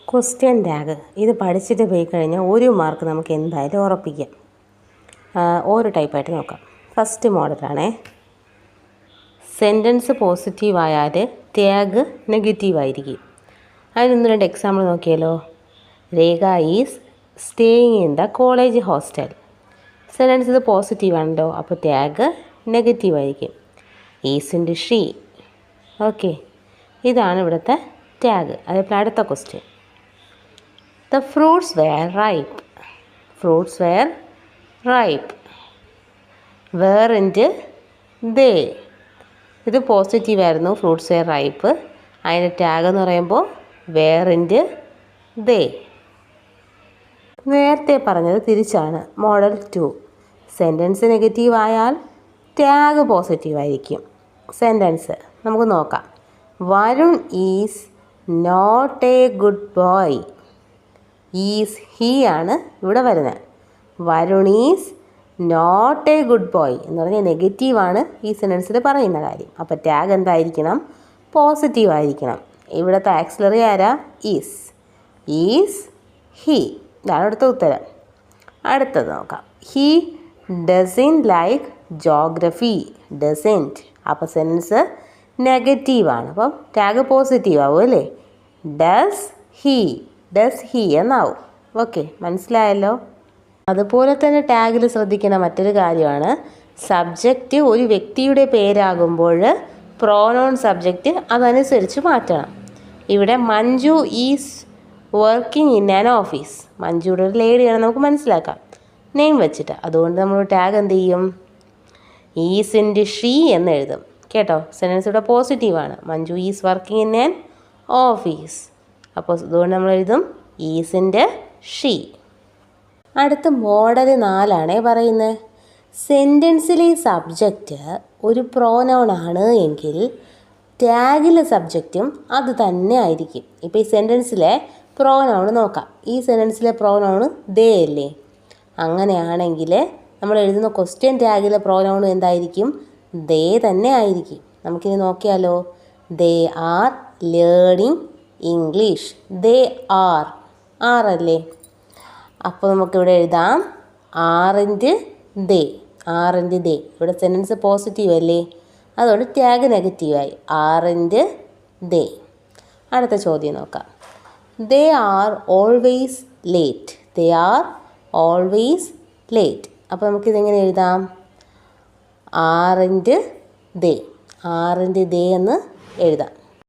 Question tag ഇത് പഠിച്ചിട്ട് പോയി കഴിഞ്ഞാൽ 1 മാർക്ക് നമുക്ക് എന്തായാലും ഉറപ്പിക്കാം. ഓരോ ടൈപ്പായിട്ട് നോക്കാം. ഫസ്റ്റ് മോഡലാണേ. സെൻറ്റൻസ് പോസിറ്റീവ് ആയാൽ ടാഗ് നെഗറ്റീവ് ആയിരിക്കും. അതിന് 1-2 എക്സാമ്പിൾ നോക്കിയാലോ. Rekha is staying in the college hostel. Sentence ഇത് പോസിറ്റീവ് ആണല്ലോ, അപ്പോൾ ടാഗ് നെഗറ്റീവ് ആയിരിക്കും. ഈസിൻ്റെ ഷീ. ഓക്കെ, ഇതാണ് ഇവിടുത്തെ ടാഗ്. അതേപോലെ അടുത്ത question. The fruits were ripe. Fruits were ripe. Weren't they. ഇത് പോസിറ്റീവ് ആയിരുന്നു, ഫ്രൂട്ട്സ് വെയർ റൈപ്പ്. അതിൻ്റെ ടാഗ് എന്ന് പറയുമ്പോൾ വേറിൻ്റെ ദേ. നേരത്തെ പറഞ്ഞത് തിരിച്ചാണ്. മോഡൽ 2. സെൻറ്റൻസ് നെഗറ്റീവ് ആയാൽ ടാഗ് പോസിറ്റീവ് ആയിരിക്കും. സെൻറ്റൻസ് നമുക്ക് നോക്കാം. Varun is not a good boy. Is he ആണ് ഇവിടെ വരുന്നത്. Varun is not a good boy എന്ന് പറഞ്ഞാൽ നെഗറ്റീവാണ് ഈ സെൻറ്റൻസിൽ പറയുന്ന കാര്യം. അപ്പോൾ ടാഗ് എന്തായിരിക്കണം? പോസിറ്റീവ് ആയിരിക്കണം. ഇവിടുത്തെ ആക്സിലറി ആരാ? ഈസ്. Is he. ഇതാണ് അടുത്ത ഉത്തരം. അടുത്തത് നോക്കാം. He doesn't like geography. Doesn't. അപ്പോൾ സെൻറ്റൻസ് നെഗറ്റീവാണ്, അപ്പം ടാഗ് പോസിറ്റീവ് ആവും അല്ലേ. Does he. ഡസ് ഹീ എന്നാവും. ഓക്കെ, മനസ്സിലായല്ലോ. അതുപോലെ തന്നെ ടാഗിൽ ശ്രദ്ധിക്കുന്ന മറ്റൊരു കാര്യമാണ് സബ്ജക്റ്റ് ഒരു വ്യക്തിയുടെ പേരാകുമ്പോൾ പ്രോനൗൺ സബ്ജക്റ്റ് അതനുസരിച്ച് മാറ്റണം. ഇവിടെ Manju is working in an office. മഞ്ജുയുടെ ഒരു ലേഡിയാണ് നമുക്ക് മനസ്സിലാക്കാം നെയിം വെച്ചിട്ട്. അതുകൊണ്ട് നമ്മൾ ടാഗ് എന്ത് ചെയ്യും? ഈസിൻ്റെ ഷീ എന്ന് എഴുതും. കേട്ടോ, സെൻറ്റൻസ് ഇവിടെ പോസിറ്റീവാണ്. Manju is working in an office. അപ്പോൾ അതുകൊണ്ട് നമ്മൾ എഴുതും ഈസിൻ്റെ ഷീ. അടുത്ത മോഡൽ 4 പറയുന്നത്. സെൻറ്റൻസിലെ സബ്ജക്റ്റ് ഒരു പ്രോനൗൺ ആണ് എങ്കിൽ ടാഗിലെ സബ്ജക്റ്റും അത് തന്നെ ആയിരിക്കും. ഇപ്പോൾ ഈ സെൻറ്റൻസിലെ പ്രോനൗൺ നോക്കാം. ഈ സെൻറ്റൻസിലെ പ്രോനൗൺ ദേ അല്ലേ. അങ്ങനെയാണെങ്കിൽ നമ്മൾ എഴുതുന്ന ക്വസ്റ്റ്യൻ ടാഗിലെ പ്രോനൗൺ എന്തായിരിക്കും? ദേ തന്നെ ആയിരിക്കും. നമുക്കിത് നോക്കിയാലോ. They are learning English. They are. ആറല്ലേ. അപ്പോൾ നമുക്കിവിടെ എഴുതാം ആറിൻ്റെ ദേ. ആറിൻ്റെ ദേ. ഇവിടെ സെൻറ്റൻസ് പോസിറ്റീവ് അല്ലേ, അതുകൊണ്ട് ടാഗ് നെഗറ്റീവായി. ആറിൻ്റെ ദേ. അടുത്ത ചോദ്യം നോക്കാം. They are always late. They are always late. അപ്പോൾ നമുക്കിതെങ്ങനെ എഴുതാം? ആറിൻ്റെ ദേ. ആറിൻ്റെ ദേ എന്ന് എഴുതാം.